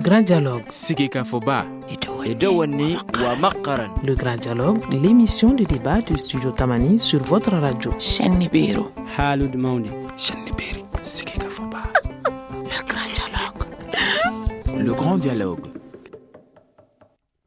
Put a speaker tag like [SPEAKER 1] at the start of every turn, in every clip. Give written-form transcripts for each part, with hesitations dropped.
[SPEAKER 1] Grand Dialogue.
[SPEAKER 2] Sigika Foba.
[SPEAKER 3] Edouani wa Makaran.
[SPEAKER 1] Le Grand Dialogue, l'émission de débat du studio Tamani sur votre radio.
[SPEAKER 4] Chenibero.
[SPEAKER 3] Halud Mauni.
[SPEAKER 2] Cheniberi. Sigika Foba.
[SPEAKER 1] Le Grand Dialogue.
[SPEAKER 2] Le Grand Dialogue.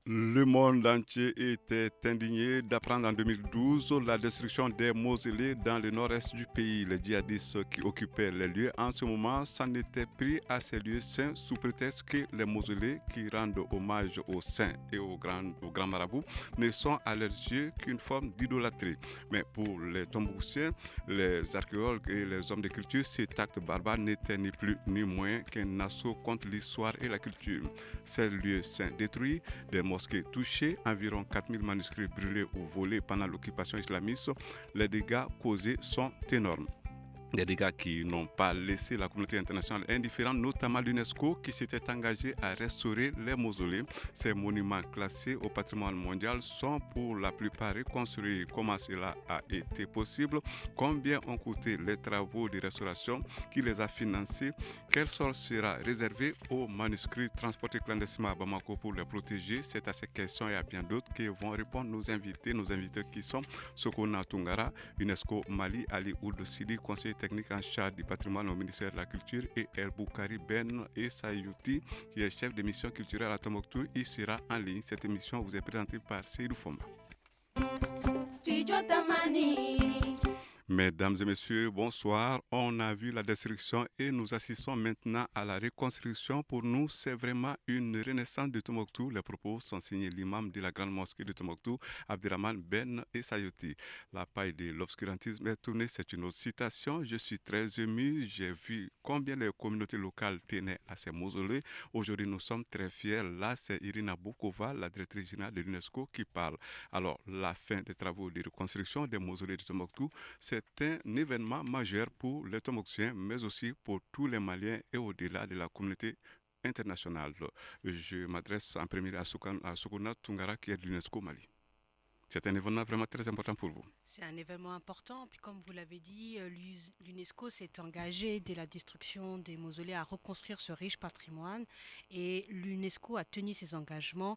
[SPEAKER 5] Le monde entier était indigné d'apprendre en 2012 la destruction des mausolées dans le nord-est du pays. Les djihadistes qui occupaient les lieux en ce moment s'en étaient pris à ces lieux saints sous prétexte que les mausolées qui rendent hommage aux saints et aux grands marabouts ne sont à leurs yeux qu'une forme d'idolâtrie. Mais pour les Tombouctiens, les archéologues et les hommes de culture, cet acte barbare n'était ni plus ni moins qu'un assaut contre l'histoire et la culture. Ces lieux saints détruits, des mosquées touchées, environ 4000 manuscrits brûlés ou volés pendant l'occupation islamiste, les dégâts causés sont énormes. Des dégâts qui n'ont pas laissé la communauté internationale indifférente, notamment l'UNESCO qui s'était engagé à restaurer les mausolées. Ces monuments classés au patrimoine mondial sont pour la plupart reconstruits. Comment cela a été possible? Combien ont coûté les travaux de restauration? Qui les a financés? Quel sort sera réservé aux manuscrits transportés clandestinement à Bamako pour les protéger? C'est à ces questions et à bien d'autres que vont répondre nos invités qui sont Sokona Tungara, UNESCO Mali, Ali Ould Sidi, conseiller technique en charge du patrimoine au ministère de la Culture, et El Boukari Ben Essayouti, qui est chef de mission culturelle à Tombouctou. Il sera en ligne. Cette émission vous est présentée par Seydou Foma. Mesdames et messieurs, bonsoir. On a vu la destruction et nous assistons maintenant à la reconstruction. Pour nous, c'est vraiment une renaissance de Tombouctou. Les propos sont signés l'imam de la grande mosquée de Tombouctou, Abderrahmane Ben Essayouti. La paille de l'obscurantisme est tournée, c'est une autre citation. Je suis très ému. J'ai vu combien les communautés locales tenaient à ces mausolées. Aujourd'hui, nous sommes très fiers. Là, c'est Irina Boukova, la directrice générale de l'UNESCO, qui parle. Alors, la fin des travaux de reconstruction des mausolées de Tombouctou, c'est un événement majeur pour les Tombouctiens, mais aussi pour tous les Maliens et au-delà de la communauté internationale. Je m'adresse en premier à Sokona Tungara, qui est de l'UNESCO Mali. C'est un événement vraiment très important pour vous.
[SPEAKER 6] C'est un événement important. Puis comme vous l'avez dit, l'UNESCO s'est engagé dès la destruction des mausolées à reconstruire ce riche patrimoine. Et l'UNESCO a tenu ses engagements.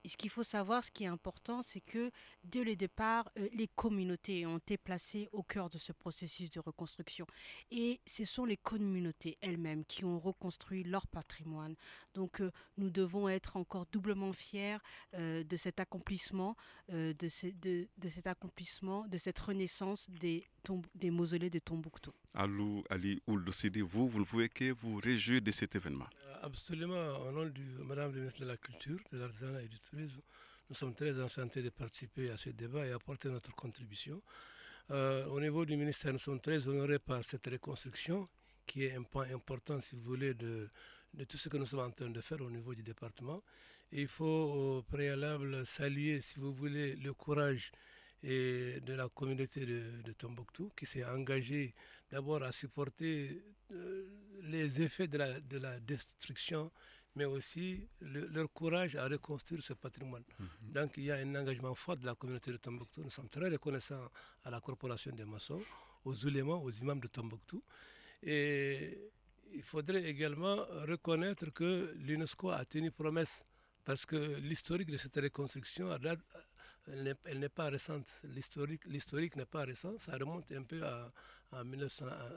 [SPEAKER 6] Et ce qu'il faut savoir, ce qui est important, c'est que dès le départ, les communautés ont été placées au cœur de ce processus de reconstruction. Et ce sont les communautés elles-mêmes qui ont reconstruit leur patrimoine. Donc nous devons être encore doublement fiers de cet accomplissement, de cette renaissance des mausolées de Tombouctou.
[SPEAKER 5] Ali Ould Sidi, vous ne pouvez que vous réjouir de cet événement.
[SPEAKER 7] Absolument, au nom de Madame le ministre de la Culture, de l'Artisanat et du Tourisme, nous sommes très enchantés de participer à ce débat et apporter notre contribution. Au niveau du ministère, nous sommes très honorés par cette reconstruction qui est un point important, si vous voulez, de tout ce que nous sommes en train de faire au niveau du département. Et il faut au préalable saluer, si vous voulez, le courage de la communauté de Tombouctou qui s'est engagée d'abord à supporter les effets de la destruction, mais aussi leur courage à reconstruire ce patrimoine. Donc il y a un engagement fort de la communauté de Tombouctou. Nous sommes très reconnaissants à la corporation des maçons, aux oulémas, aux imams de Tombouctou. Et il faudrait également reconnaître que l'UNESCO a tenu promesse, parce que l'historique de cette reconstruction, elle n'est pas récente. L'historique n'est pas récent. Ça remonte un peu en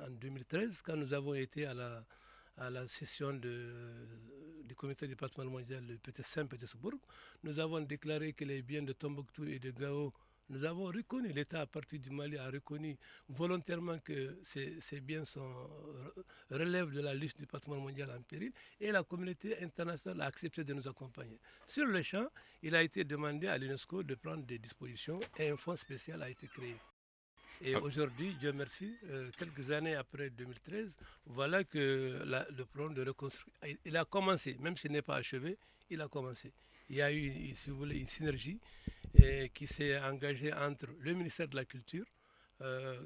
[SPEAKER 7] 2013, quand nous avons été à la session du comité du patrimoine mondial de Saint-Pétersbourg. Nous avons déclaré que les biens de Tombouctou et de Gao, nous avons reconnu, l'État à partir du Mali a reconnu volontairement que ces biens relèvent de la liste du patrimoine mondial en péril, et la communauté internationale a accepté de nous accompagner. Sur le champ, il a été demandé à l'UNESCO de prendre des dispositions et un fonds spécial a été créé. Et aujourd'hui, Dieu merci, quelques années après 2013, voilà que le programme de reconstruction, il a commencé, même s'il n'est pas achevé, il a commencé. Il y a eu, si vous voulez, une synergie qui s'est engagée entre le ministère de la Culture,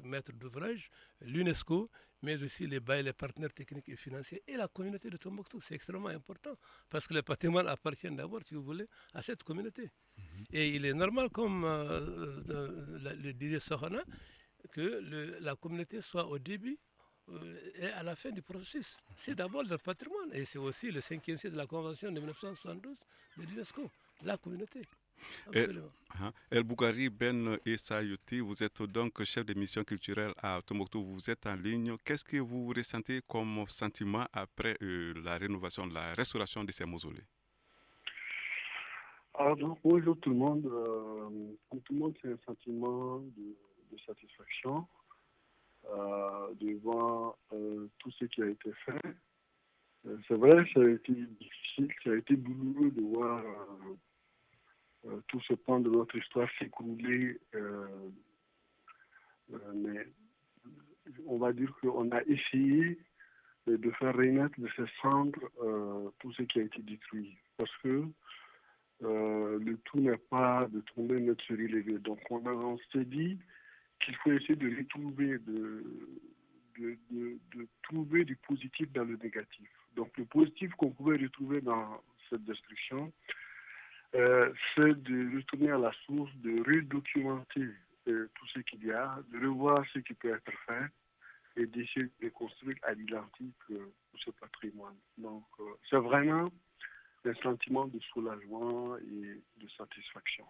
[SPEAKER 7] maître d'ouvrage, l'UNESCO, mais aussi les partenaires techniques et financiers et la communauté de Tombouctou. C'est extrêmement important parce que le patrimoine appartient d'abord, si vous voulez, à cette communauté. Et il est normal, comme le disait Sohana, que la communauté soit au début est à la fin du processus. C'est d'abord le patrimoine et c'est aussi le 5e siècle de la Convention de 1972 de l'UNESCO, la communauté. Absolument.
[SPEAKER 5] El Bougari Ben Essayouti, vous êtes donc chef de mission culturelle à Tombouctou, vous êtes en ligne. Qu'est-ce que vous ressentez comme sentiment après la rénovation, la restauration de ces mausolées?
[SPEAKER 4] Alors, donc, bonjour tout le monde. Pour tout le monde, c'est un sentiment de satisfaction devant tout ce qui a été fait. C'est vrai, ça a été difficile, ça a été douloureux de voir tout ce pan de notre histoire s'écrouler, mais on va dire qu'on a essayé de faire renaître de ces cendres tout ce qui a été détruit. Parce que le tout n'est pas de tomber net sur relevé. Donc on s'est dit qu'il faut essayer de retrouver, de trouver du positif dans le négatif. Donc le positif qu'on pouvait retrouver dans cette destruction, c'est de retourner à la source, de redocumenter tout ce qu'il y a, de revoir ce qui peut être fait et d'essayer de construire à l'identique ce patrimoine. Donc c'est vraiment un sentiment de soulagement et de satisfaction.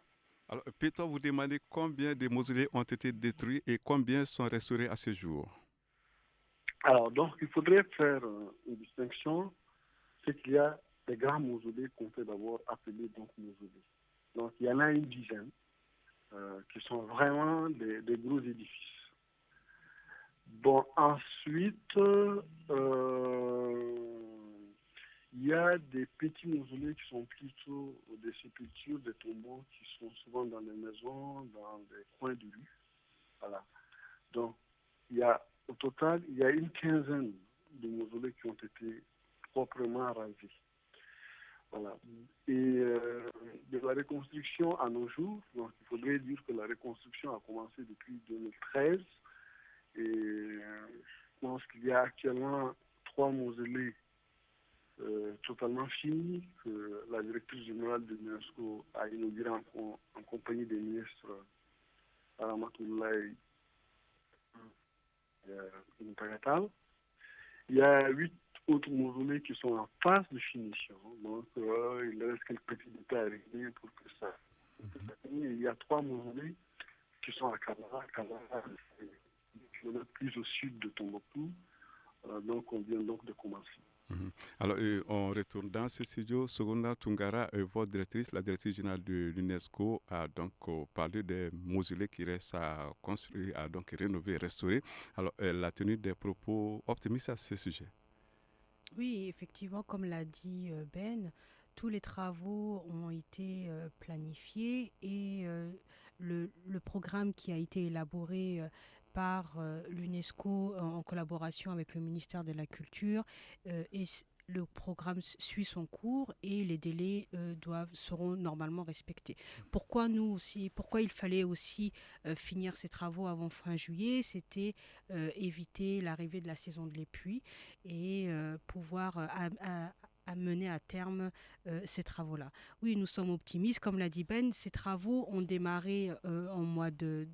[SPEAKER 5] Alors, peut-on vous demander combien de mausolées ont été détruits et combien sont restaurés à ce jour?
[SPEAKER 4] Alors, donc, il faudrait faire une distinction. C'est qu'il y a des grands mausolées qu'on peut d'abord appeler donc mausolées. Donc, il y en a une dizaine qui sont vraiment des gros édifices. Bon, ensuite, il y a des petits mausolées qui sont plutôt des sépultures, des tombeaux qui sont souvent dans les maisons, dans des coins de rue. Voilà. Donc, au total, il y a une quinzaine de mausolées qui ont été proprement rasés. Voilà. Et de la reconstruction à nos jours, donc il faudrait dire que la reconstruction a commencé depuis 2013. Et je pense qu'il y a actuellement 3 mausolées totalement finis, que la directrice générale de l'UNESCO a inauguré en compagnie des ministres Aramatoulaye et Ntagatal. Il y a 8 autres mausolées qui sont en phase de finition. Donc, il reste quelques petits détails à régler pour que ça finisse. Il y a 3 mausolées qui sont à Kalara. Kalara, c'est 10 km plus au sud de Tombouctou. Donc, on vient donc de commencer.
[SPEAKER 5] Alors, on retourne dans ce studio. Sogona Tungara, votre directrice, la directrice générale de l'UNESCO, a donc parlé des mausolées qui restent à construire, à donc rénover, restaurer. Alors, elle a tenu des propos optimistes à ce sujet.
[SPEAKER 6] Oui, effectivement, comme l'a dit Ben, tous les travaux ont été planifiés et le programme qui a été élaboré par l'UNESCO en collaboration avec le ministère de la Culture le programme suit son cours et les délais seront normalement respectés. Pourquoi il fallait aussi finir ces travaux avant fin juillet? C'était éviter l'arrivée de la saison de pluies et pouvoir mener à terme ces travaux-là. Oui, nous sommes optimistes. Comme l'a dit Ben, ces travaux ont démarré au mois de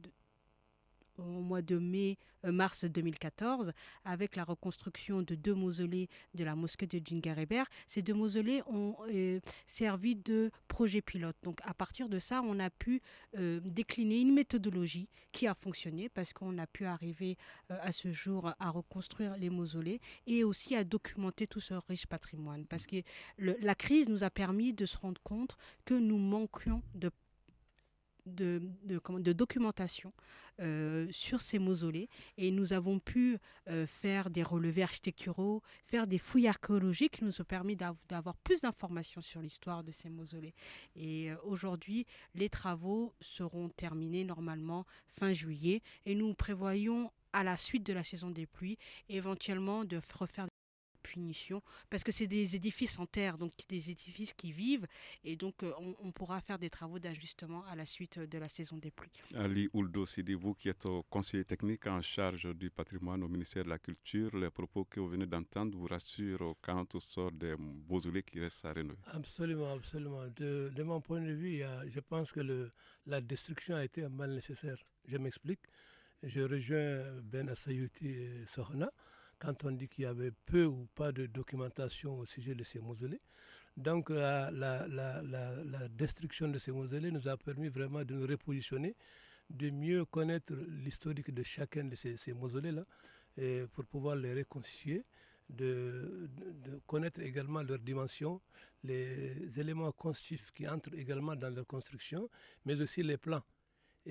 [SPEAKER 6] mars 2014, avec la reconstruction de 2 mausolées de la mosquée de Djingarébert. Ces 2 mausolées ont servi de projet pilote. Donc à partir de ça, on a pu décliner une méthodologie qui a fonctionné parce qu'on a pu arriver à ce jour à reconstruire les mausolées et aussi à documenter tout ce riche patrimoine. Parce que la crise nous a permis de se rendre compte que nous manquions de documentation sur ces mausolées et nous avons pu faire des relevés architecturaux, faire des fouilles archéologiques qui nous ont permis d'avoir plus d'informations sur l'histoire de ces mausolées. Et aujourd'hui, les travaux seront terminés normalement fin juillet et nous prévoyons à la suite de la saison des pluies éventuellement de refaire punition, parce que c'est des édifices en terre, donc des édifices qui vivent, et donc on pourra faire des travaux d'ajustement à la suite de la saison des pluies.
[SPEAKER 5] Ali Ouldo Sidi, vous qui êtes conseiller technique en charge du patrimoine au ministère de la Culture, les propos que vous venez d'entendre vous rassurent quant au sort des mausolées qui restent à rénover?
[SPEAKER 7] Absolument, absolument. De mon point de vue, je pense que la destruction a été un mal nécessaire. Je m'explique. Je rejoins Ben Essayouti et Sohna. quand on dit qu'il y avait peu ou pas de documentation au sujet de ces mausolées. Donc la destruction de ces mausolées nous a permis vraiment de nous repositionner, de mieux connaître l'historique de chacun de ces mausolées-là, pour pouvoir les reconstituer, de connaître également leurs dimensions, les éléments constitutifs qui entrent également dans leur construction, mais aussi les plans.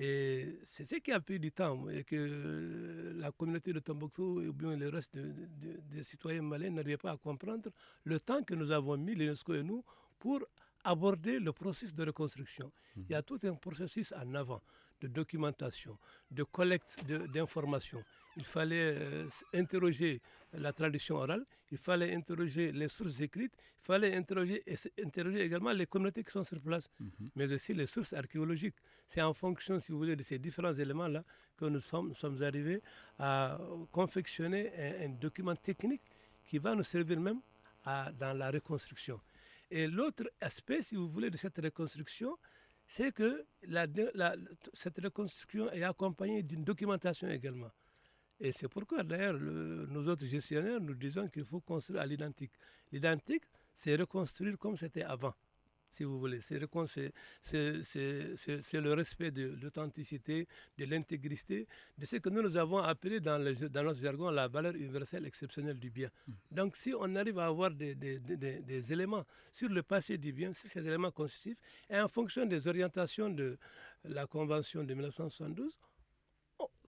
[SPEAKER 7] Et c'est ce qui a pris du temps et que la communauté de Tombouctou ou bien le reste des citoyens maliens n'arrivaient pas à comprendre le temps que nous avons mis, l'UNESCO et nous, pour aborder le processus de reconstruction. Il y a tout un processus en avant de documentation, de collecte d'informations. Il fallait interroger la tradition orale, il fallait interroger les sources écrites, il fallait interroger également les communautés qui sont sur place, mais aussi les sources archéologiques. C'est en fonction, si vous voulez, de ces différents éléments-là que nous sommes arrivés à confectionner un document technique qui va nous servir même dans la reconstruction. Et l'autre aspect, si vous voulez, de cette reconstruction, c'est que cette reconstruction est accompagnée d'une documentation également. Et c'est pourquoi, d'ailleurs, nous autres gestionnaires, nous disons qu'il faut construire à l'identique. L'identique, c'est reconstruire comme c'était avant, si vous voulez. C'est le respect de l'authenticité, de l'intégrité, de ce que nous avons appelé dans notre jargon la valeur universelle exceptionnelle du bien. Donc, si on arrive à avoir des éléments sur le passé du bien, sur ces éléments constitutifs, et en fonction des orientations de la Convention de 1972,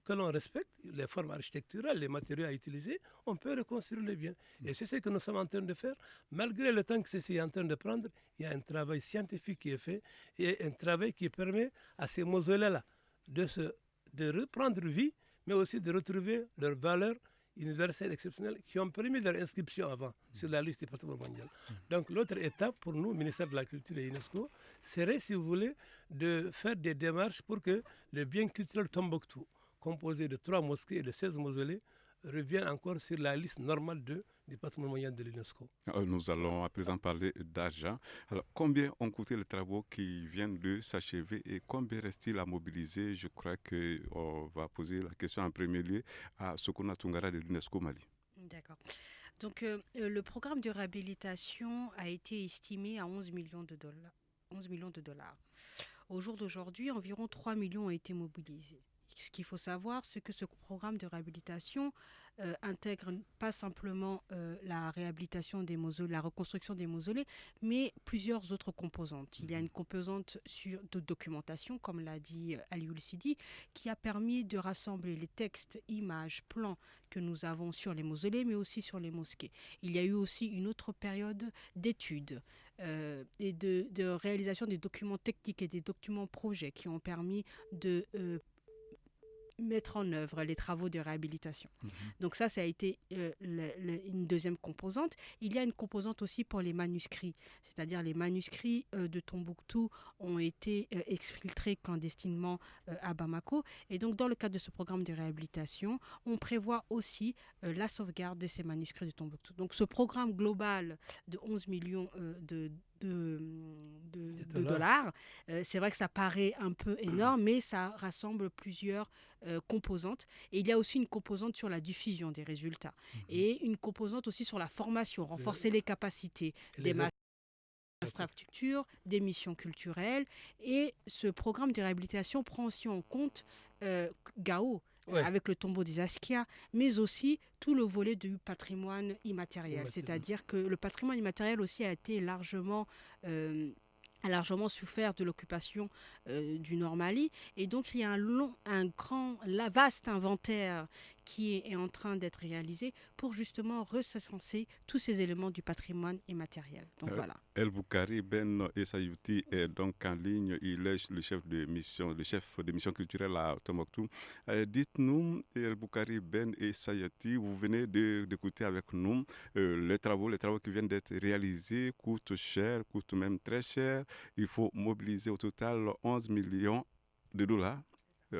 [SPEAKER 7] que l'on respecte les formes architecturales, les matériaux à utiliser, on peut reconstruire le bien. Et c'est ce que nous sommes en train de faire. Malgré le temps que ceci est en train de prendre, il y a un travail scientifique qui est fait et un travail qui permet à ces mausolées-là de reprendre vie, mais aussi de retrouver leurs valeurs universelles exceptionnelles qui ont permis leur inscription avant sur la liste du patrimoine mondial. Donc l'autre étape pour nous, ministère de la Culture et UNESCO, serait, si vous voulez, de faire des démarches pour que le bien culturel Tombouctou, composé de 3 mosquées et de 16 mausolées, revient encore sur la liste normale du patrimoine mondial de l'UNESCO.
[SPEAKER 5] Nous allons à présent parler d'argent. Alors, combien ont coûté les travaux qui viennent de s'achever et combien reste-t-il à mobiliser? Je crois qu'on va poser la question en premier lieu à Sokona Tungara de l'UNESCO Mali.
[SPEAKER 6] D'accord. Donc, le programme de réhabilitation a été estimé à 11 millions de dollars. Au jour d'aujourd'hui, environ 3 millions ont été mobilisés. Ce qu'il faut savoir, c'est que ce programme de réhabilitation intègre pas simplement la réhabilitation des mausolées, la reconstruction des mausolées, mais plusieurs autres composantes. Il y a une composante de documentation, comme l'a dit Alioune Sidi, qui a permis de rassembler les textes, images, plans que nous avons sur les mausolées, mais aussi sur les mosquées. Il y a eu aussi une autre période d'études et de réalisation des documents techniques et des documents projets qui ont permis de mettre en œuvre les travaux de réhabilitation. Donc ça a été une deuxième composante. Il y a une composante aussi pour les manuscrits, c'est-à-dire les manuscrits de Tombouctou ont été exfiltrés clandestinement à Bamako. Et donc dans le cadre de ce programme de réhabilitation, on prévoit aussi la sauvegarde de ces manuscrits de Tombouctou. Donc ce programme global de 11 millions de dollars. C'est vrai que ça paraît un peu énorme, mais ça rassemble plusieurs composantes. Et il y a aussi une composante sur la diffusion des résultats et une composante aussi sur la formation, renforcer les capacités des infrastructures, des missions culturelles. Et ce programme de réhabilitation prend aussi en compte Gao, avec le tombeau des Askia, mais aussi tout le volet du patrimoine immatériel. C'est-à-dire que le patrimoine immatériel aussi a été largement souffert de l'occupation du Nord Mali. Et donc, il y a un vaste inventaire qui est en train d'être réalisé pour justement recenser tous ces éléments du patrimoine immatériel. Donc voilà.
[SPEAKER 5] El Boukari Ben Essayouti est donc en ligne. Il est le chef de mission culturelle à Tombouctou. Dites-nous, El Boukari Ben Essayouti, vous venez d'écouter avec nous les travaux qui viennent d'être réalisés coûtent cher, coûtent même très cher. Il faut mobiliser au total 11 millions de dollars.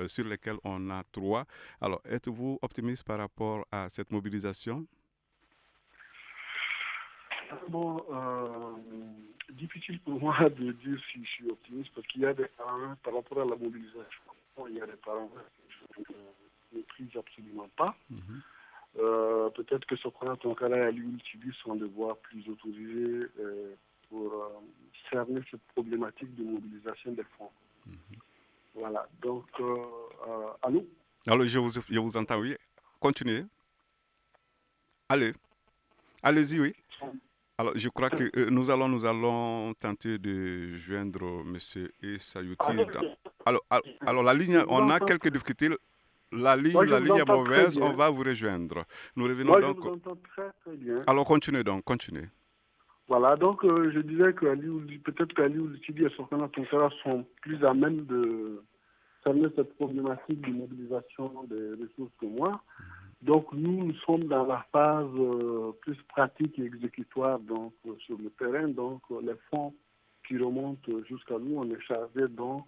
[SPEAKER 5] Sur lesquels on a 3. Alors, êtes-vous optimiste par rapport à cette mobilisation?
[SPEAKER 4] Difficile pour moi de dire si je suis optimiste parce qu'il y a des paramètres par rapport à la mobilisation. Il y a des paramètres que je ne maîtrise absolument pas. peut-être que Soprano Tonkara et Ali Oultibi sont des voies plus autorisées pour cerner cette problématique de mobilisation des fonds. Voilà, donc, allô?
[SPEAKER 5] Alors, je vous entends, oui. Continuez. Allez-y, oui. Alors, je crois que nous allons tenter de joindre M. Essayouti. Alors, la ligne, on a quelques difficultés. La ligne est mauvaise, on va vous rejoindre. Nous revenons
[SPEAKER 4] Moi,
[SPEAKER 5] donc.
[SPEAKER 4] je vous entends très, très bien.
[SPEAKER 5] Alors, continuez.
[SPEAKER 4] Voilà, donc je disais que peut-être qu'Ali Oultibi et Soprano Tonkara sont plus à même de cerner cette problématique de mobilisation des ressources que moi. Donc nous sommes dans la phase plus pratique et exécutoire donc, sur le terrain. Donc les fonds qui remontent jusqu'à nous, on est chargé donc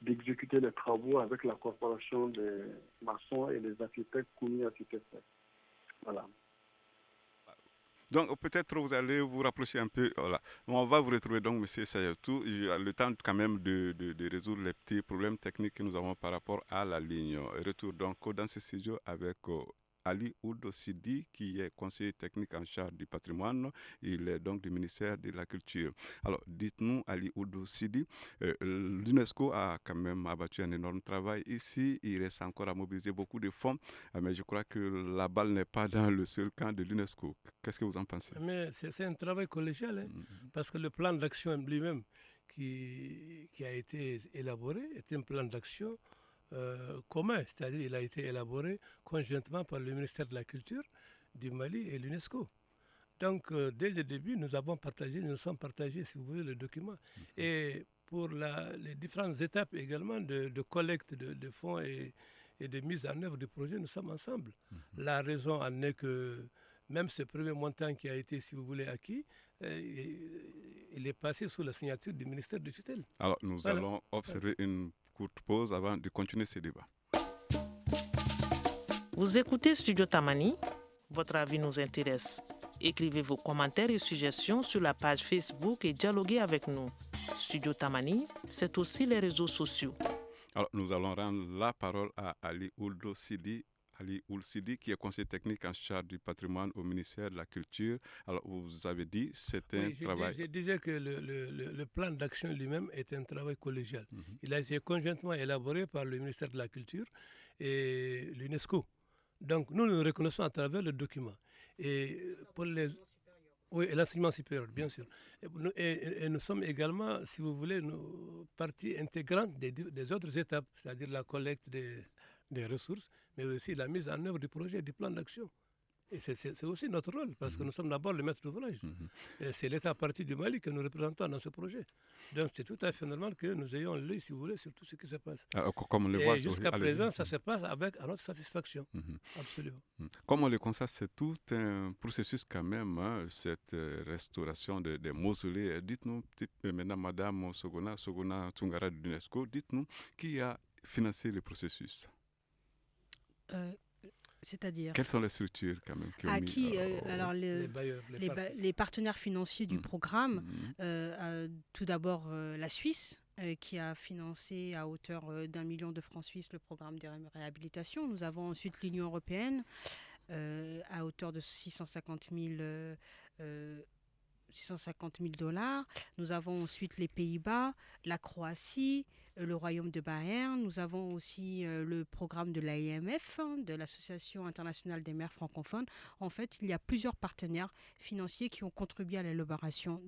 [SPEAKER 4] d'exécuter les travaux avec la corporation des maçons et des architectes commis architectes. Voilà.
[SPEAKER 5] Donc peut-être vous allez vous rapprocher un peu. Voilà. On va vous retrouver donc, M. Sayatou. Il y a le temps quand même de résoudre les petits problèmes techniques que nous avons par rapport à la ligne. Retour donc dans ce studio avec Ali Oudo Sidi, qui est conseiller technique en charge du patrimoine. Il est donc du ministère de la Culture. Alors, dites-nous, Ali Oudo Sidi, l'UNESCO a quand même abattu un énorme travail ici. Il reste encore à mobiliser beaucoup de fonds, mais je crois que la balle n'est pas dans le seul camp de l'UNESCO. Qu'est-ce que vous en pensez?
[SPEAKER 7] Mais c'est un travail collégial, hein, parce que le plan d'action lui-même qui a été élaboré est un plan d'action commun, c'est-à-dire il a été élaboré conjointement par le ministère de la Culture du Mali et l'UNESCO. Donc, dès le début, nous sommes partagés, si vous voulez, le document. Et pour les différentes étapes également de collecte de fonds et de mise en œuvre du projet, nous sommes ensemble. La raison en est que même ce premier montant qui a été, si vous voulez, acquis, il est passé sous la signature du ministère de tutelle.
[SPEAKER 5] Alors, nous allons observer une courte pause avant de continuer ce débat.
[SPEAKER 1] Vous écoutez Studio Tamani, votre avis nous intéresse. Écrivez vos commentaires et suggestions sur la page Facebook et dialoguez avec nous. Studio Tamani, c'est aussi les réseaux sociaux.
[SPEAKER 5] Alors, nous allons rendre la parole à Ali Oudo Sidi. Ali Ould Sidi, qui est conseiller technique en charge du patrimoine au ministère de la Culture. Alors, vous avez dit c'est un travail...
[SPEAKER 7] Je disais que le plan d'action lui-même est un travail collégial. Il a été conjointement élaboré par le ministère de la Culture et l'UNESCO. Donc, nous le reconnaissons à travers le document. Et pour les... Oui, et l'enseignement supérieur, bien sûr. Et nous sommes également, si vous voulez, partie intégrante des autres étapes, c'est-à-dire la collecte des ressources, mais aussi la mise en œuvre du projet, du plan d'action. Et c'est aussi notre rôle, parce que nous sommes d'abord le maître d'ouvrage. C'est l'État parti du Mali que nous représentons dans ce projet. Donc c'est tout à fait normal que nous ayons l'œil, si vous voulez, sur tout ce qui se passe.
[SPEAKER 5] Comme on le voit,
[SPEAKER 7] jusqu'à présent, ça se passe à notre satisfaction. Absolument.
[SPEAKER 5] Comme on le constate, c'est tout un processus quand même, hein, cette restauration des mausolées. Dites-nous, maintenant, Madame Sogona Tungara de l'UNESCO, dites-nous qui a financé le processus.
[SPEAKER 6] C'est-à-dire
[SPEAKER 5] quelles sont les structures quand même
[SPEAKER 6] alors les partenaires financiers du programme, tout d'abord la Suisse qui a financé à hauteur d'1 million de francs suisses le programme de réhabilitation. Nous avons ensuite l'Union européenne à hauteur de 650 000 $. Nous avons ensuite les Pays-Bas, la Croatie, le Royaume de Bayern. Nous avons aussi le programme de l'AIMF, de l'Association internationale des maires francophones. En fait, il y a plusieurs partenaires financiers qui ont contribué à l'élaboration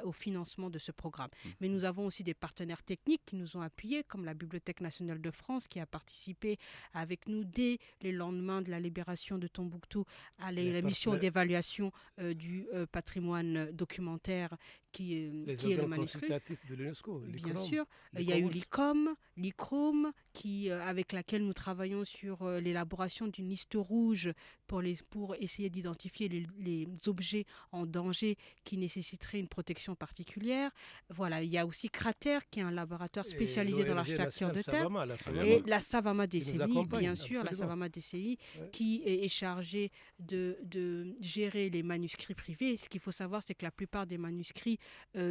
[SPEAKER 6] au financement de ce programme. Mais nous avons aussi des partenaires techniques qui nous ont appuyés, comme la Bibliothèque nationale de France, qui a participé avec nous dès les lendemains de la libération de Tombouctou à la mission d'évaluation du patrimoine documentaire qui est le manuscrit.
[SPEAKER 7] De l'UNESCO,
[SPEAKER 6] bien sûr. Il y a eu l'ICOM, avec laquelle nous travaillons sur l'élaboration d'une liste rouge pour essayer d'identifier les objets en danger qui nécessiteraient une protection particulière. Voilà, il y a aussi Cratère, qui est un laboratoire spécialisé dans l'architecture de terre. Et la Savama DCI, bien sûr, absolument. La Savama DCI, qui est chargée de gérer les manuscrits privés. Ce qu'il faut savoir, c'est que la plupart des manuscrits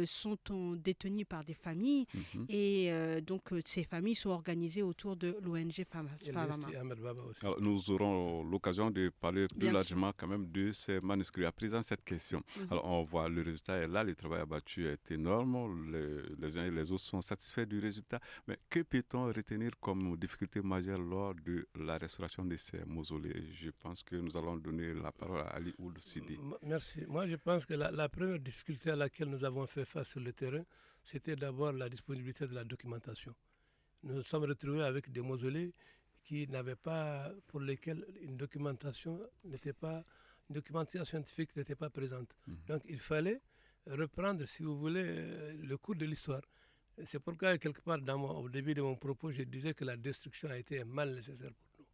[SPEAKER 6] sont détenus par des familles et donc ces familles sont organisées autour de l'ONG Fama.
[SPEAKER 5] Alors, nous aurons l'occasion de parler plus
[SPEAKER 6] Bien
[SPEAKER 5] largement quand même de ces manuscrits. À présent, cette question. Alors, on voit le résultat est là, le travail abattu est énorme, les uns et les autres sont satisfaits du résultat. Mais que peut-on retenir comme difficulté majeure lors de la restauration de ces mausolées? Je pense que nous allons donner la parole à Ali Ould Sidi.
[SPEAKER 7] Merci. Moi, je pense que la première difficulté à laquelle nous avons fait face sur le terrain, c'était d'abord la disponibilité de la documentation. Nous nous sommes retrouvés avec des mausolées qui n'avaient pas, pour lesquels une documentation scientifique n'était pas présente. Donc il fallait reprendre, si vous voulez, le cours de l'histoire. C'est pourquoi, quelque part, au début de mon propos, je disais que la destruction a été un mal nécessaire pour nous.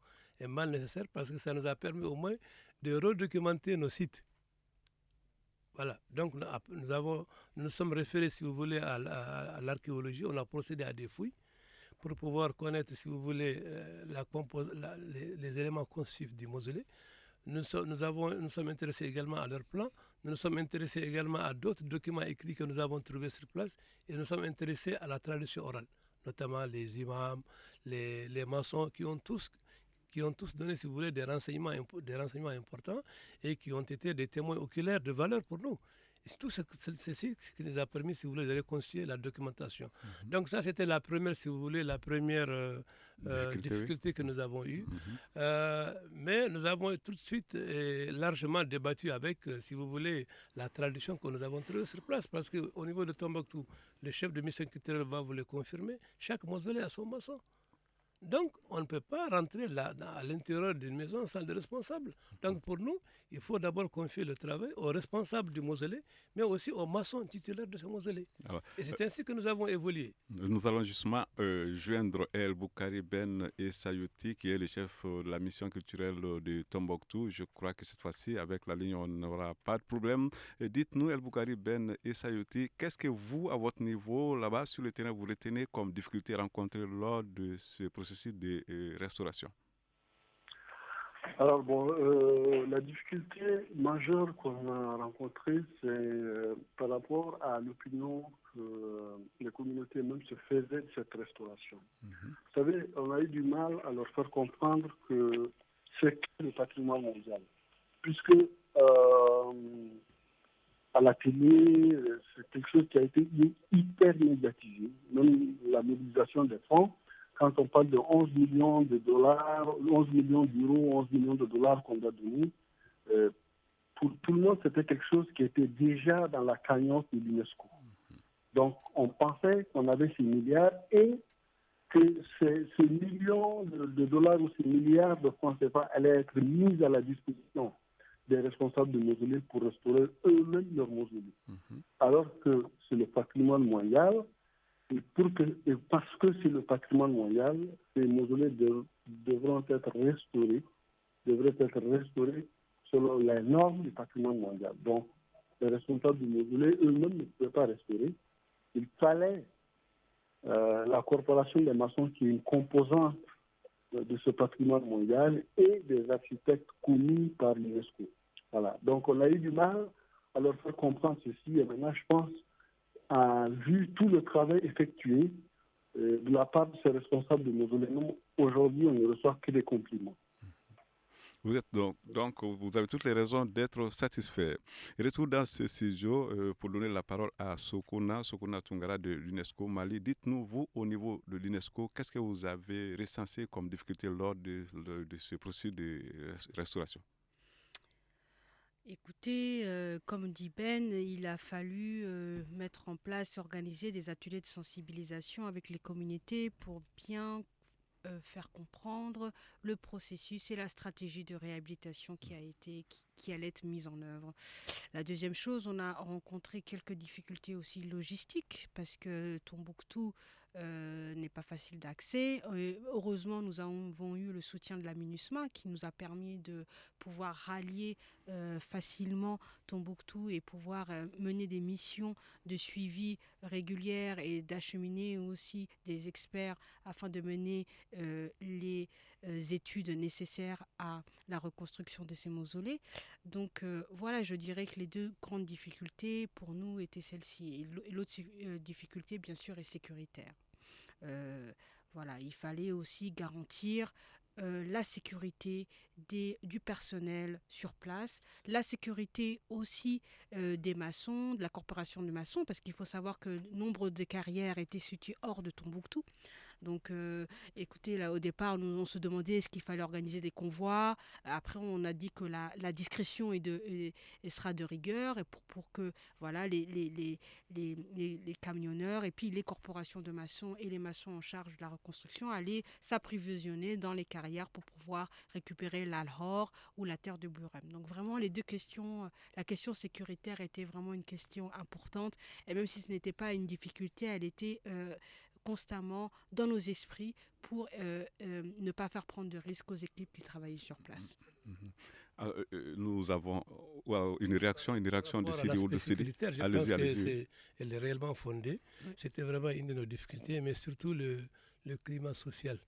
[SPEAKER 7] Un mal nécessaire parce que ça nous a permis au moins de redocumenter nos sites. Voilà, donc nous nous sommes référés, si vous voulez, à l'archéologie. On a procédé à des fouilles pour pouvoir connaître, si vous voulez, les éléments constitutifs du mausolée. Nous sommes intéressés également à leur plan. Nous nous sommes intéressés également à d'autres documents écrits que nous avons trouvés sur place. Et nous sommes intéressés à la tradition orale, notamment les imams, les maçons qui ont tous donné, si vous voulez, des renseignements importants et qui ont été des témoins oculaires de valeur pour nous. Et tout c'est ce qui nous a permis, si vous voulez, de reconstituer la documentation. Donc ça, c'était la première, si vous voulez, difficulté que nous avons eue. Mais nous avons tout de suite largement débattu avec, si vous voulez, la tradition que nous avons trouvée sur place. Parce qu'au niveau de Tombouctou, le chef de mission culturelle va vous le confirmer, chaque mausolée a son maçon. Donc, on ne peut pas rentrer à l'intérieur d'une maison sans le responsable. Donc, pour nous, il faut d'abord confier le travail aux responsables du mausolée, mais aussi aux maçons titulaires de ce mausolée. Alors, et c'est ainsi que nous avons évolué.
[SPEAKER 5] Nous allons justement joindre El Boukari Ben Essayouti, qui est le chef de la mission culturelle de Tombouctou. Je crois que cette fois-ci, avec la ligne, on n'aura pas de problème. Dites-nous, El Boukari Ben Essayouti, qu'est-ce que vous, à votre niveau, là-bas, sur le terrain, vous retenez comme difficulté rencontrée lors de ce processus de restauration?
[SPEAKER 4] Alors la difficulté majeure qu'on a rencontrée, c'est par rapport à l'opinion que les communautés même se faisaient de cette restauration. Vous savez, on a eu du mal à leur faire comprendre que c'est le patrimoine mondial, puisque à la télé, c'est quelque chose qui a été hyper médiatisé, même la mobilisation des fonds. Quand on parle de 11 millions de dollars, 11 millions d'euros, 11 millions de dollars qu'on doit donner, pour tout le monde, c'était quelque chose qui était déjà dans la cagnotte de l'UNESCO. Donc, on pensait qu'on avait ces milliards et que ces millions de dollars ou ces milliards de francs CFA allaient être mis à la disposition des responsables de mausolées pour restaurer eux-mêmes leurs mausolées. Alors que c'est le patrimoine mondial. Et parce que c'est le patrimoine mondial, ces mausolées devraient être restaurés selon les normes du patrimoine mondial. Donc, les responsables du mausolée eux-mêmes ne pouvaient pas restaurer. Il fallait la corporation des maçons, qui est une composante de ce patrimoine mondial, et des architectes connus par l'UNESCO. Voilà. Donc, on a eu du mal à leur faire comprendre ceci. Et maintenant, je pense, vu tout le travail effectué de la part de ces responsables de mausolées, aujourd'hui, on ne reçoit que des compliments.
[SPEAKER 5] Vous êtes donc vous avez toutes les raisons d'être satisfait. Retour dans ce studio pour donner la parole à Sokona Tungara de l'UNESCO Mali. Dites-nous, vous, au niveau de l'UNESCO, qu'est-ce que vous avez recensé comme difficulté lors de ce processus de restauration?
[SPEAKER 6] Écoutez, comme dit Ben, il a fallu mettre en place, organiser des ateliers de sensibilisation avec les communautés pour bien faire comprendre le processus et la stratégie de réhabilitation qui allait être mise en œuvre. La deuxième chose, on a rencontré quelques difficultés aussi logistiques parce que Tombouctou n'est pas facile d'accès. Heureusement, nous avons eu le soutien de la MINUSMA qui nous a permis de pouvoir rallier facilement Tombouctou et pouvoir mener des missions de suivi régulières et d'acheminer aussi des experts afin de mener les études nécessaires à la reconstruction de ces mausolées. Donc voilà, je dirais que les deux grandes difficultés pour nous étaient celles-ci. Et l'autre difficulté, bien sûr, est sécuritaire. voilà, il fallait aussi garantir la sécurité du personnel sur place, la sécurité aussi des maçons, de la corporation de maçons, parce qu'il faut savoir que nombre de carrières étaient situées hors de Tombouctou. Donc, écoutez, là, au départ, on se demandait est-ce qu'il fallait organiser des convois. Après, on a dit que la discrétion sera de rigueur et pour que voilà, les camionneurs et puis les corporations de maçons et les maçons en charge de la reconstruction allaient s'approvisionner dans les carrières pour pouvoir récupérer l'Alhor ou la terre de Burem. Donc, vraiment, les deux questions, la question sécuritaire était vraiment une question importante. Et même si ce n'était pas une difficulté, elle était constamment dans nos esprits pour ne pas faire prendre de risques aux équipes qui travaillaient sur place.
[SPEAKER 5] Nous avons une réaction de Sidi ou de Sidi.
[SPEAKER 7] Allez-y, allez-y. Elle est réellement fondée. Oui. C'était vraiment une de nos difficultés, mais surtout le climat social.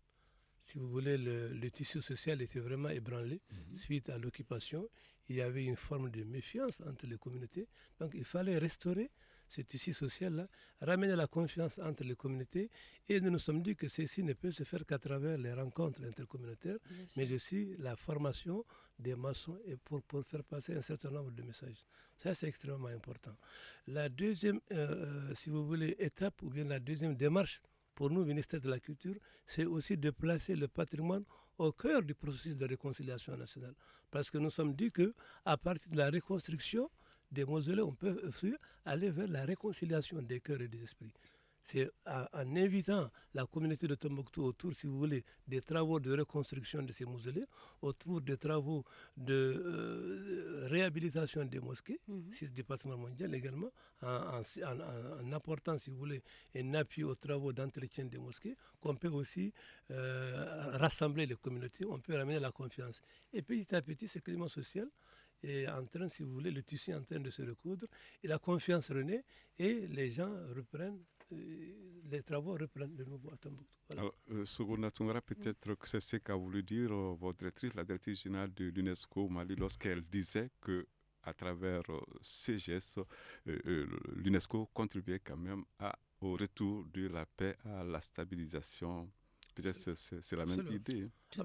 [SPEAKER 7] Si vous voulez, le tissu social était vraiment ébranlé suite à l'occupation. Il y avait une forme de méfiance entre les communautés. Donc, il fallait restaurer ce tissu social-là, ramener la confiance entre les communautés. Et nous nous sommes dit que ceci ne peut se faire qu'à travers les rencontres intercommunautaires, mais aussi la formation des maçons et pour faire passer un certain nombre de messages. Ça, c'est extrêmement important. La deuxième, si vous voulez, étape ou bien la deuxième démarche pour nous, ministère de la Culture, c'est aussi de placer le patrimoine au cœur du processus de réconciliation nationale. Parce que nous sommes dit qu'à partir de la reconstruction des mausolées, on peut aussi aller vers la réconciliation des cœurs et des esprits. C'est en invitant la communauté de Tombouctou autour, si vous voulez, des travaux de reconstruction de ces mausolées, autour des travaux de réhabilitation des mosquées, c'est du patrimoine mondial également, en apportant, si vous voulez, un appui aux travaux d'entretien des mosquées, qu'on peut aussi rassembler les communautés, on peut ramener la confiance. Et petit à petit, ce climat social est en train, si vous voulez, le tissu est en train de se recoudre, et la confiance renaît, et les gens reprennent. Les travaux reprennent de nouveau à Tombouctou. Voilà.
[SPEAKER 5] Alors, Sogourna Toungara, peut-être que c'est ce qu'a voulu dire votre directrice, la directrice générale de l'UNESCO Mali, lorsqu'elle disait que à travers ces gestes, l'UNESCO contribuait quand même au retour de la paix, à la stabilisation. Peut-être c'est la même idée.
[SPEAKER 6] Tout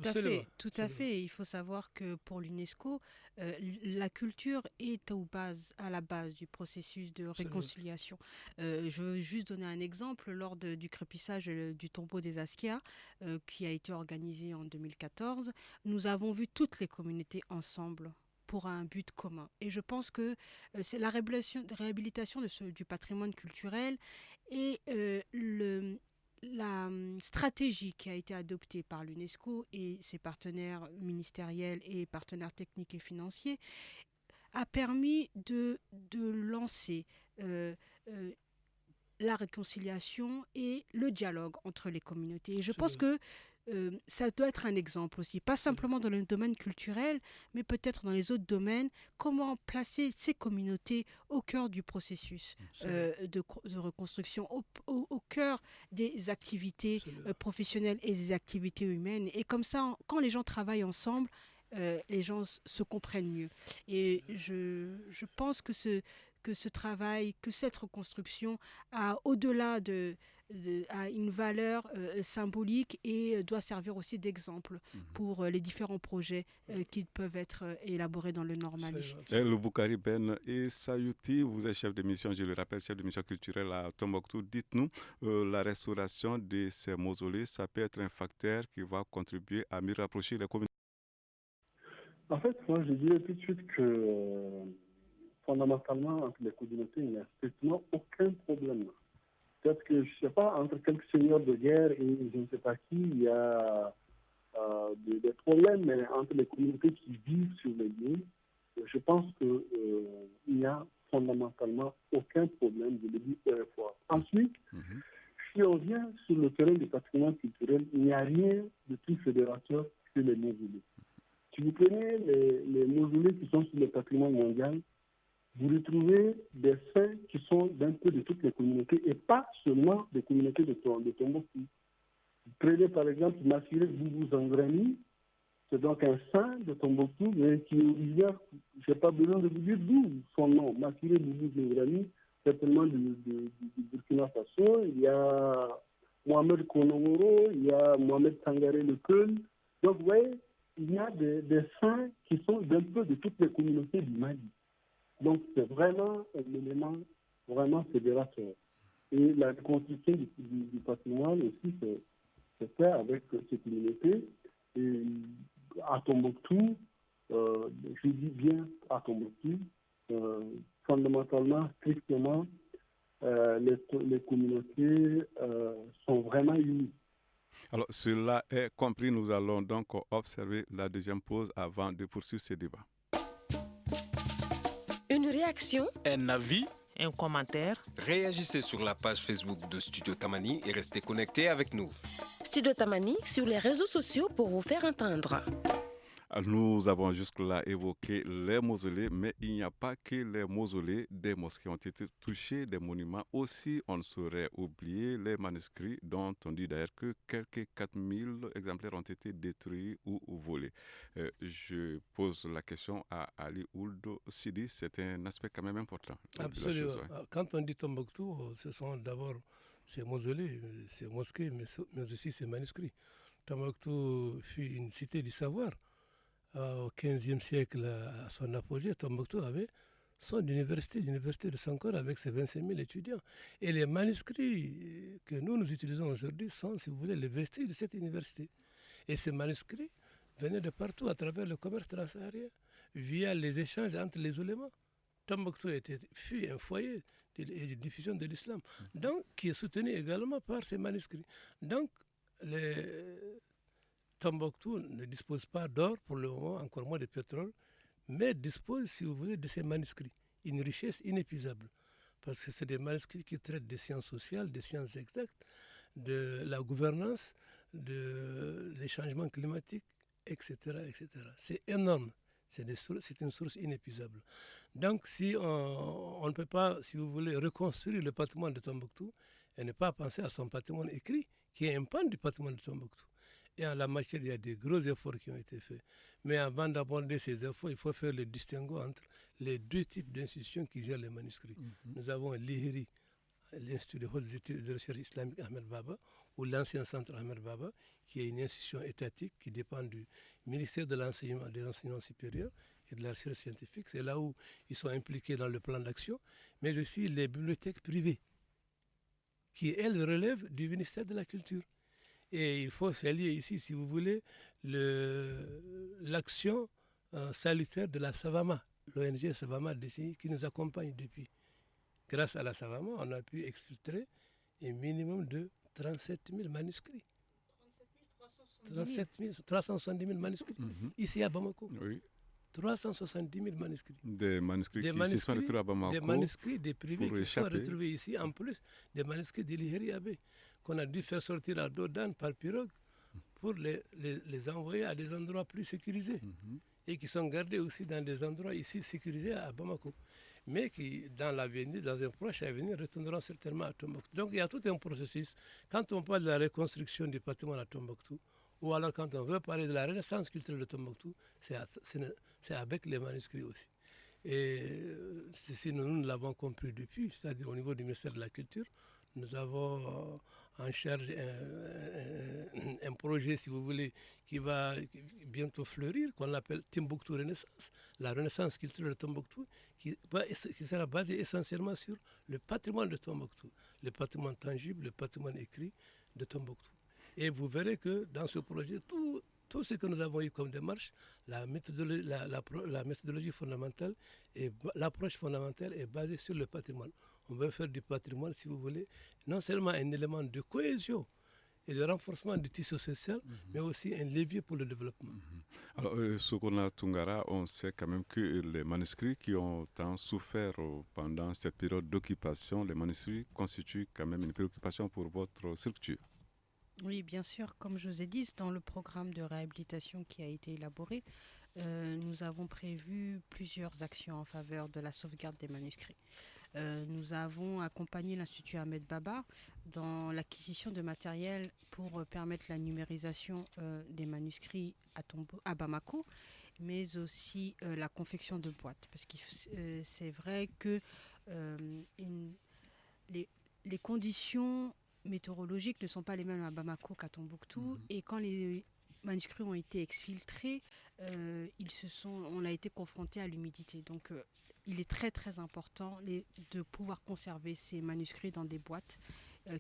[SPEAKER 6] à fait. Il faut savoir que pour l'UNESCO, la culture est à la base du processus de réconciliation. Je veux juste donner un exemple. Lors du crépissage du tombeau des Askia, qui a été organisé en 2014, nous avons vu toutes les communautés ensemble pour un but commun. Et je pense que c'est la réhabilitation du patrimoine culturel et la stratégie qui a été adoptée par l'UNESCO et ses partenaires ministériels et partenaires techniques et financiers a permis de lancer la réconciliation et le dialogue entre les communautés. Et je pense que ça doit être un exemple aussi, pas simplement dans le domaine culturel, mais peut-être dans les autres domaines, comment placer ces communautés au cœur du processus de reconstruction, au cœur des activités professionnelles et des activités humaines. Et comme ça, quand les gens travaillent ensemble, les gens se comprennent mieux. Et je pense que ce travail, que cette reconstruction a au-delà a une valeur symbolique et doit servir aussi d'exemple pour les différents projets qui peuvent être élaborés dans le Nord Mali.
[SPEAKER 5] Le Boukari Ben et Sayouti, vous êtes chef de mission, je le rappelle, chef de mission culturelle à Tombouctou. Dites-nous, la restauration de ces mausolées, ça peut être un facteur qui va contribuer à mieux rapprocher les communautés.
[SPEAKER 4] En fait, moi je dirais tout de suite que fondamentalement, entre les communautés, il n'y a strictement aucun problème. Peut-être que, je ne sais pas, entre quelques seigneurs de guerre et je ne sais pas qui, il y a des problèmes, mais entre les communautés qui vivent sur les lieux, je pense qu'il n'y a fondamentalement aucun problème, je le dis très fort. Ensuite, si on vient sur le terrain du patrimoine culturel, il n'y a rien de plus fédérateur que les mausolées. Si vous prenez les mausolées qui sont sur le patrimoine mondial, vous retrouvez des saints qui sont d'un peu de toutes les communautés et pas seulement des communautés de Tombouctou. Vous prenez par exemple Massiré Boubou Zangrani, c'est donc un saint de Tombouctou, mais qui est originaire, je n'ai pas besoin de vous dire d'où son nom, Massiré Boubou Zangrani, certainement du Burkina Faso. Il y a Mohamed Konomoro, il y a Mohamed Sangaré Le Keul. Donc, vous voyez, il y a des saints qui sont un peu de toutes les communautés du Mali. Donc, c'est vraiment un élément vraiment fédérateur. Et la reconstruction du patrimoine aussi, c'est fait avec ces communautés. Et à Tombouctou, je dis bien à Tombouctou, fondamentalement, strictement, les communautés sont vraiment unies.
[SPEAKER 5] Alors, cela est compris. Nous allons donc observer la deuxième pause avant de poursuivre ce débat.
[SPEAKER 8] Une réaction,
[SPEAKER 2] Un avis,
[SPEAKER 1] Un commentaire.
[SPEAKER 2] réagissez sur la page Facebook de Studio Tamani et restez connectés avec nous.
[SPEAKER 8] Studio Tamani sur les réseaux sociaux pour vous faire entendre.
[SPEAKER 5] Nous avons jusque-là évoqué les mausolées, mais il n'y a pas que les mausolées. Des mosquées ont été touchées, des monuments aussi. On ne saurait oublier les manuscrits dont on dit d'ailleurs que quelques 4000 exemplaires ont été détruits ou volés. Je pose la question à Ali Ould Sidi. C'est un aspect quand même important.
[SPEAKER 7] Absolument. Quand on dit Tombouctou, ce sont d'abord ces mausolées, ces mosquées, mais aussi ces manuscrits. Tombouctou fut une cité du savoir. Au XVe siècle, à son apogée, Tombouctou avait son université, l'université de Sankore, avec ses 25 000 étudiants. Et les manuscrits que nous utilisons aujourd'hui sont, si vous voulez, les vestiges de cette université. Et ces manuscrits venaient de partout à travers le commerce transsaharien, via les échanges entre les oulémas. Tombouctou fut un foyer de diffusion de l'islam, donc qui est soutenu également par ces manuscrits. Donc, Tombouctou ne dispose pas d'or pour le moment, encore moins de pétrole, mais dispose, si vous voulez, de ces manuscrits. Une richesse inépuisable. Parce que c'est des manuscrits qui traitent des sciences sociales, des sciences exactes, de la gouvernance, des changements climatiques, etc. etc. C'est énorme. C'est une source inépuisable. Donc, si on ne peut pas, si vous voulez, reconstruire le patrimoine de Tombouctou et ne pas penser à son patrimoine écrit, qui est un pan du patrimoine de Tombouctou. Et en la matière, il y a des gros efforts qui ont été faits. Mais avant d'aborder ces efforts, il faut faire le distinguo entre les deux types d'institutions qui gèrent les manuscrits. Nous avons l'IHRI, l'Institut de hautes études de recherche islamique Ahmed Baba, ou l'ancien centre Ahmed Baba, qui est une institution étatique qui dépend du ministère de l'enseignement, des enseignements supérieurs et de la recherche scientifique. C'est là où ils sont impliqués dans le plan d'action, mais aussi les bibliothèques privées, qui, elles, relèvent du ministère de la Culture. Et il faut saluer ici, si vous voulez, l'action salutaire de la Savama, l'ONG Savama DCI, qui nous accompagne depuis. Grâce à la Savama, on a pu exfiltrer un minimum de 37 000 manuscrits. 370 000 manuscrits, ici à Bamako.
[SPEAKER 5] Oui.
[SPEAKER 7] 370 000 manuscrits.
[SPEAKER 5] Des manuscrits qui se sont retrouvés à Bamako.
[SPEAKER 7] Des manuscrits, des privés qui
[SPEAKER 5] échapper.
[SPEAKER 7] sont retrouvés ici, en plus des manuscrits de l'Iheri Abbé, qu'on a dû faire sortir à dos d'âne par pirogue pour les envoyer à des endroits plus sécurisés et qui sont gardés aussi dans des endroits ici sécurisés à Bamako, mais qui, dans l'avenir, dans un proche avenir, retourneront certainement à Tombouctou. Donc il y a tout un processus. Quand on parle de la reconstruction du patrimoine à Tombouctou, ou alors quand on veut parler de la renaissance culturelle de Tombouctou, c'est avec les manuscrits aussi. Et ceci, nous l'avons compris depuis, c'est-à-dire au niveau du ministère de la Culture, nous avons en charge un projet, si vous voulez, qui va bientôt fleurir, qu'on appelle Timbuktu Renaissance, la renaissance culturelle de Tombouctou, qui sera basée essentiellement sur le patrimoine de Tombouctou, le patrimoine tangible, le patrimoine écrit de Tombouctou. Et vous verrez que dans ce projet, tout ce que nous avons eu comme démarche, la méthodologie fondamentale et l'approche fondamentale est basée sur le patrimoine. On veut faire du patrimoine, si vous voulez, non seulement un élément de cohésion et de renforcement du tissu social, mais aussi un levier pour le développement.
[SPEAKER 5] Alors, Sokona Tungara, on sait quand même que les manuscrits qui ont tant souffert pendant cette période d'occupation, les manuscrits constituent quand même une préoccupation pour votre structure.
[SPEAKER 6] Oui, bien sûr. Comme je vous ai dit, dans le programme de réhabilitation qui a été élaboré, nous avons prévu plusieurs actions en faveur de la sauvegarde des manuscrits. Nous avons accompagné l'Institut Ahmed Baba dans l'acquisition de matériel pour permettre la numérisation des manuscrits à Bamako, mais aussi la confection de boîtes. Parce que c'est vrai que les conditions météorologiques ne sont pas les mêmes à Bamako qu'à Tombouctou. Et quand les manuscrits ont été exfiltrés, on a été confronté à l'humidité. Donc, il est très très important de pouvoir conserver ces manuscrits dans des boîtes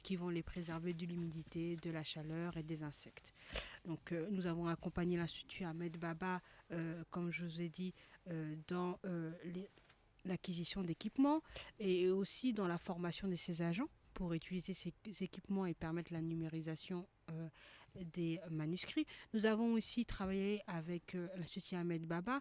[SPEAKER 6] qui vont les préserver de l'humidité, de la chaleur et des insectes. Donc, nous avons accompagné l'Institut Ahmed Baba, comme je vous ai dit, dans l'acquisition d'équipements et aussi dans la formation de ces agents pour utiliser ces équipements et permettre la numérisation des manuscrits. Nous avons aussi travaillé avec l'Institut Ahmed Baba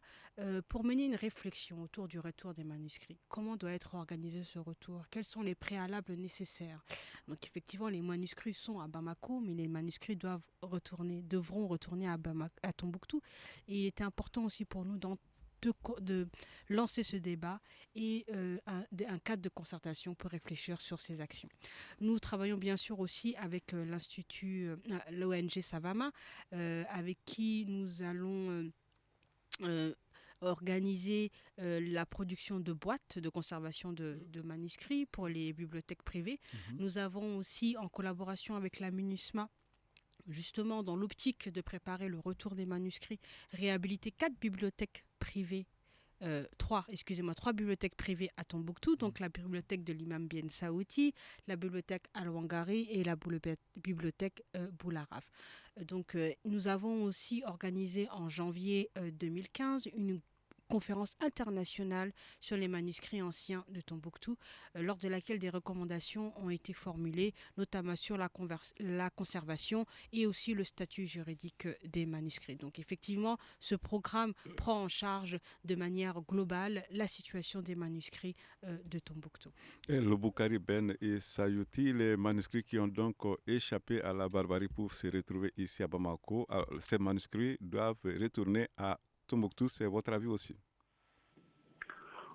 [SPEAKER 6] pour mener une réflexion autour du retour des manuscrits. Comment doit être organisé ce retour? Quels sont les préalables nécessaires? Donc effectivement, les manuscrits sont à Bamako, mais les manuscrits devront retourner à Tombouctou. Et il était important aussi pour nous de lancer ce débat et un cadre de concertation pour réfléchir sur ces actions. Nous travaillons bien sûr aussi avec l'ONG Savama, avec qui nous allons organiser la production de boîtes de conservation de manuscrits pour les bibliothèques privées. Nous avons aussi, en collaboration avec la MINUSMA, justement dans l'optique de préparer le retour des manuscrits, réhabilité 3 bibliothèques privées à Tombouctou, donc la bibliothèque de l'imam Bien Saouti, la bibliothèque Al-Wangari et la bibliothèque Boularaf. Donc nous avons aussi organisé en janvier 2015 une conférence internationale sur les manuscrits anciens de Tombouctou, lors de laquelle des recommandations ont été formulées, notamment sur la conservation et aussi le statut juridique des manuscrits. Donc effectivement, ce programme prend en charge de manière globale la situation des manuscrits de Tombouctou.
[SPEAKER 5] Et le Boukari Ben et Sayouti, les manuscrits qui ont donc échappé à la barbarie pour se retrouver ici à Bamako, ces manuscrits doivent retourner à Tombouctou, c'est votre avis aussi?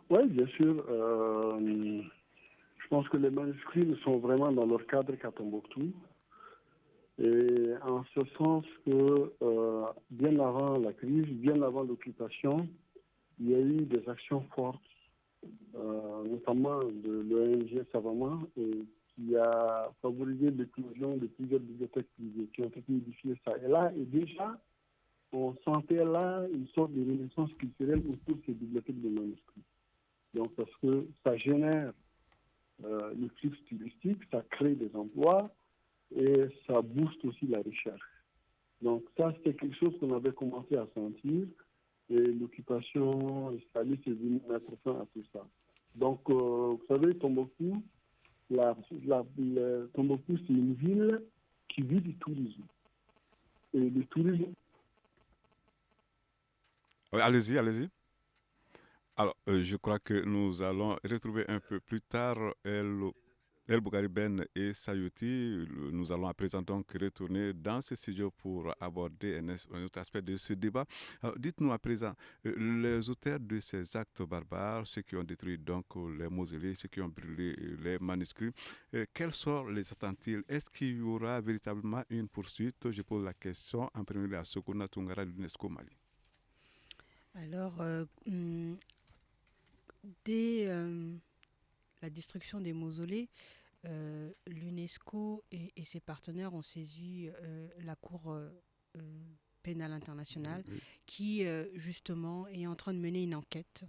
[SPEAKER 4] Oui, bien sûr. Je pense que les manuscrits ne sont vraiment dans leur cadre qu'à Tombouctou. Et en ce sens que bien avant la crise, bien avant l'occupation, il y a eu des actions fortes, notamment de l'ONG Savama, qui a favorisé l'éclosion de plusieurs bibliothèques privées qui ont été édifiées ça. Et là, déjà, on sentait là une sorte de renaissance culturelle autour de ces bibliothèques de manuscrits. Donc, parce que ça génère le flux touristique, ça crée des emplois et ça booste aussi la recherche. Donc, ça, c'était quelque chose qu'on avait commencé à sentir et l'occupation israélienne s'est venue mettre fin à tout ça. Donc, vous savez, Tombouctou, Tombouctou, c'est une ville qui vit du tourisme. Et le tourisme...
[SPEAKER 5] Oui, allez-y. Alors, je crois que nous allons retrouver un peu plus tard El Boukari Ben et Sayouti. Nous allons à présent donc retourner dans ce studio pour aborder un autre aspect de ce débat. Alors, dites-nous à présent, les auteurs de ces actes barbares, ceux qui ont détruit donc les mausolées, ceux qui ont brûlé les manuscrits, quel sort les attend-il? Est-ce qu'il y aura véritablement une poursuite? Je pose la question en premier lieu à Sokona Tungara de l'UNESCO Mali.
[SPEAKER 6] Alors, dès la destruction des mausolées, l'UNESCO et ses partenaires ont saisi la Cour pénale internationale qui, justement, est en train de mener une enquête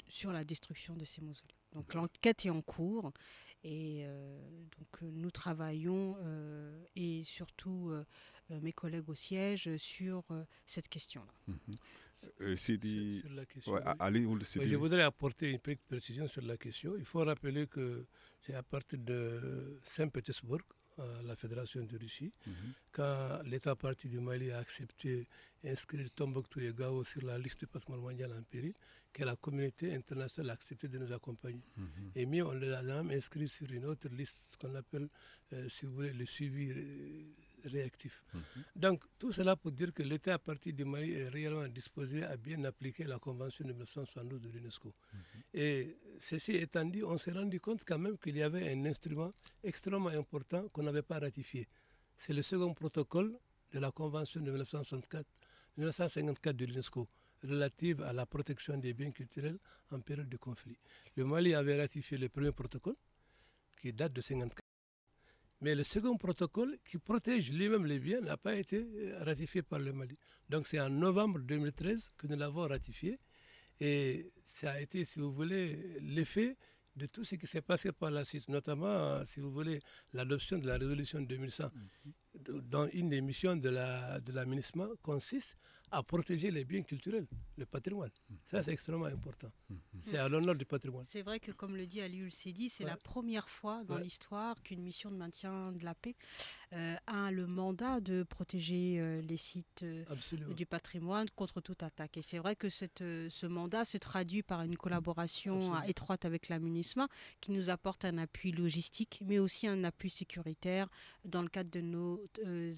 [SPEAKER 6] sur la destruction de ces mausolées. Donc l'enquête est en cours et donc nous travaillons et surtout mes collègues au siège sur cette question-là.
[SPEAKER 7] Sur la question,
[SPEAKER 5] Ali,
[SPEAKER 7] je voudrais apporter une petite précision sur la question. Il faut rappeler que c'est à partir de Saint-Pétersbourg, la Fédération de Russie, quand l'État parti du Mali a accepté d'inscrire Tombouctou et Gao sur la liste du patrimoine mondial en péril, que la communauté internationale a accepté de nous accompagner. Et mieux, on les a même inscrits sur une autre liste, ce qu'on appelle, si vous voulez, le suivi réactif. Donc, tout cela pour dire que l'État parti du Mali est réellement disposé à bien appliquer la Convention de 1972 de l'UNESCO. Et ceci étant dit, on s'est rendu compte quand même qu'il y avait un instrument extrêmement important qu'on n'avait pas ratifié. C'est le second protocole de la Convention de 1954 de l'UNESCO relative à la protection des biens culturels en période de conflit. Le Mali avait ratifié le premier protocole qui date de 1954. Mais le second protocole, qui protège lui-même les biens, n'a pas été ratifié par le Mali. Donc c'est en novembre 2013 que nous l'avons ratifié. Et ça a été, si vous voulez, l'effet de tout ce qui s'est passé par la suite, notamment, si vous voulez, l'adoption de la résolution 2100, dont une des missions de la MINUSMA consiste à protéger les biens culturels, le patrimoine. Ça, c'est extrêmement important. C'est à l'honneur du patrimoine.
[SPEAKER 6] C'est vrai que, comme le dit Aliou Seydi, c'est la première fois dans l'histoire qu'une mission de maintien de la paix a le mandat de protéger les sites du patrimoine contre toute attaque. Et c'est vrai que ce mandat se traduit par une collaboration étroite avec la MINUSMA qui nous apporte un appui logistique, mais aussi un appui sécuritaire dans le cadre de nos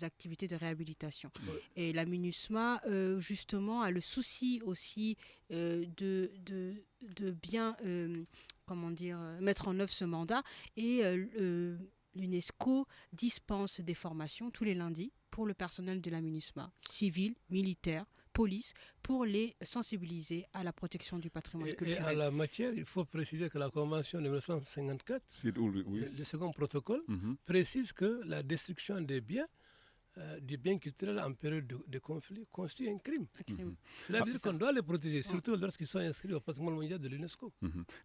[SPEAKER 6] activités de réhabilitation. Et la MINUSMA, justement, a le souci aussi de bien mettre en œuvre ce mandat. Et l'UNESCO dispense des formations tous les lundis pour le personnel de la MINUSMA, civil, militaire, police, pour les sensibiliser à la protection du patrimoine culturel.
[SPEAKER 7] Et à la matière, il faut préciser que la Convention de 1954, le second protocole, précise que la destruction des biens culturels en période de conflit constitue un crime. Cela veut dire qu'on doit les protéger, surtout lorsqu'ils sont inscrits au patrimoine mondial de l'UNESCO.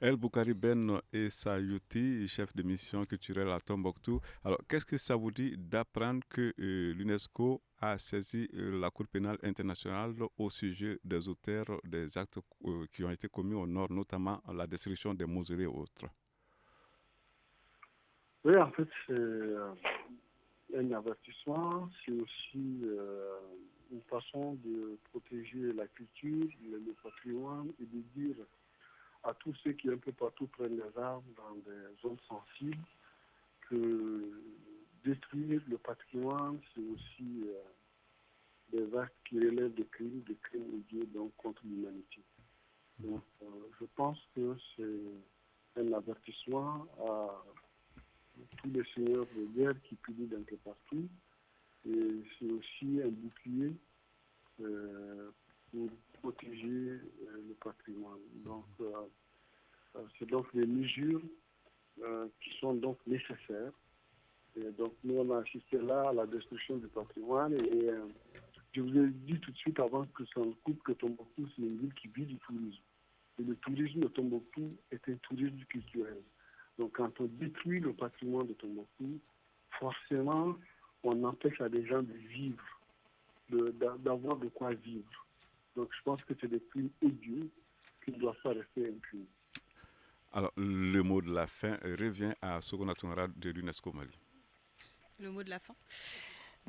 [SPEAKER 5] El Boukari Ben Essa Youti, chef de mission culturelle à Tombouctou. Alors, qu'est-ce que ça vous dit d'apprendre que l'UNESCO a saisi la Cour pénale internationale au sujet des auteurs des actes qui ont été commis au nord, notamment la destruction des mausolées et autres?
[SPEAKER 4] Oui, en fait, c'est un avertissement, c'est aussi une façon de protéger la culture, le patrimoine et de dire à tous ceux qui un peu partout prennent les armes dans des zones sensibles que détruire le patrimoine, c'est aussi des actes qui relèvent des crimes odieux donc contre l'humanité. Donc, je pense que c'est un avertissement à tous les seigneurs de guerre qui publient d'un peu partout. Et c'est aussi un bouclier pour protéger le patrimoine. Donc, c'est donc les mesures qui sont donc nécessaires. Et donc, nous, on a assisté là à la destruction du patrimoine. Et je vous ai dit tout de suite avant que ça ne coupe que Tombouctou, c'est une ville qui vit du tourisme. Et le tourisme de Tombouctou est un tourisme culturel. Donc, quand on détruit le patrimoine de Tombouctou, forcément, on empêche à des gens de vivre, d'avoir de quoi vivre. Donc, je pense que c'est des crimes odieux qui ne doivent pas rester impunis.
[SPEAKER 5] Alors, le mot de la fin revient à Sogona Tungara de l'UNESCO Mali.
[SPEAKER 6] Le mot de la fin.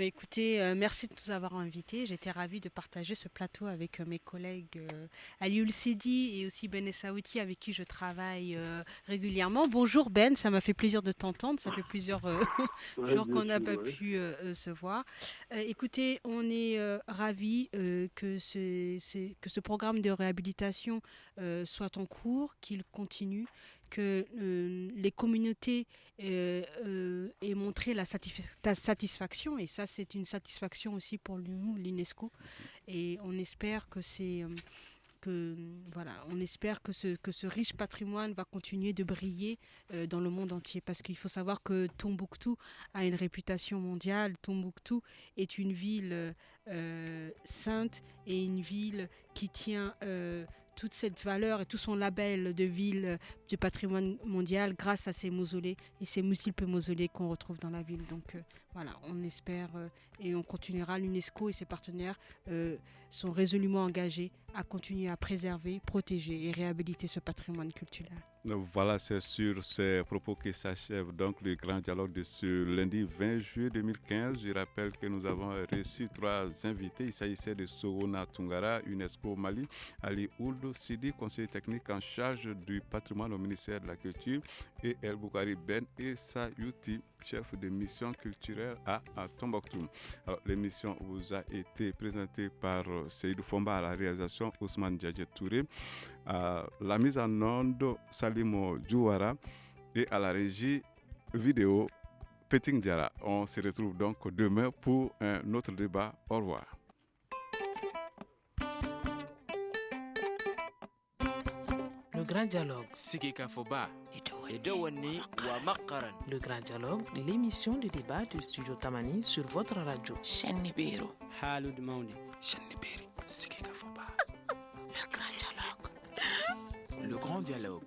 [SPEAKER 6] Écoutez, merci de nous avoir invités. J'étais ravie de partager ce plateau avec mes collègues Aliou Seydi et aussi Ben Essa Youti avec qui je travaille régulièrement. Bonjour Ben, ça m'a fait plaisir de t'entendre. Ça fait plusieurs jours qu'on n'a pas pu se voir. Écoutez, on est ravis que ce programme de réhabilitation soit en cours, qu'il continue, que les communautés aient montré la satisfaction, et ça c'est une satisfaction aussi pour nous, l'UNESCO, et on espère que ce riche patrimoine va continuer de briller dans le monde entier, parce qu'il faut savoir que Tombouctou a une réputation mondiale. Tombouctou est une ville sainte et une ville qui tient toute cette valeur et tout son label de ville du patrimoine mondial grâce à ces mausolées et ces multiples mausolées qu'on retrouve dans la ville. Donc voilà, on espère et on continuera. L'UNESCO et ses partenaires sont résolument engagés à continuer à préserver, protéger et réhabiliter ce patrimoine culturel.
[SPEAKER 5] Voilà, c'est sur ces propos que s'achève donc le grand dialogue de ce lundi 20 juillet 2015. Je rappelle que nous avons reçu 3 invités. Il s'agissait de Sogona Tungara, UNESCO Mali, Ali Ould Sidi, conseiller technique en charge du patrimoine au ministère de la Culture, et El Boukari Ben Essa Youti, chef de mission culturelle à Tombouctou. Alors, l'émission vous a été présentée par Seydou Fomba à la réalisation, Ousmane Djadjet Touré, à la mise en onde, Salimo Djouara, et à la régie vidéo, Peting Diara. On se retrouve donc demain pour un autre débat. Au revoir.
[SPEAKER 1] Le grand dialogue.
[SPEAKER 3] Sigi Kafoba.
[SPEAKER 1] Et
[SPEAKER 3] Edawani wa Makaran.
[SPEAKER 1] Le Grand Dialogue, l'émission de débat du Studio Tamani sur votre radio.
[SPEAKER 9] Shenibero.
[SPEAKER 3] Halud Mauni.
[SPEAKER 9] Sheniberi. Sikika Foba. Le Grand Dialogue. Le Grand Dialogue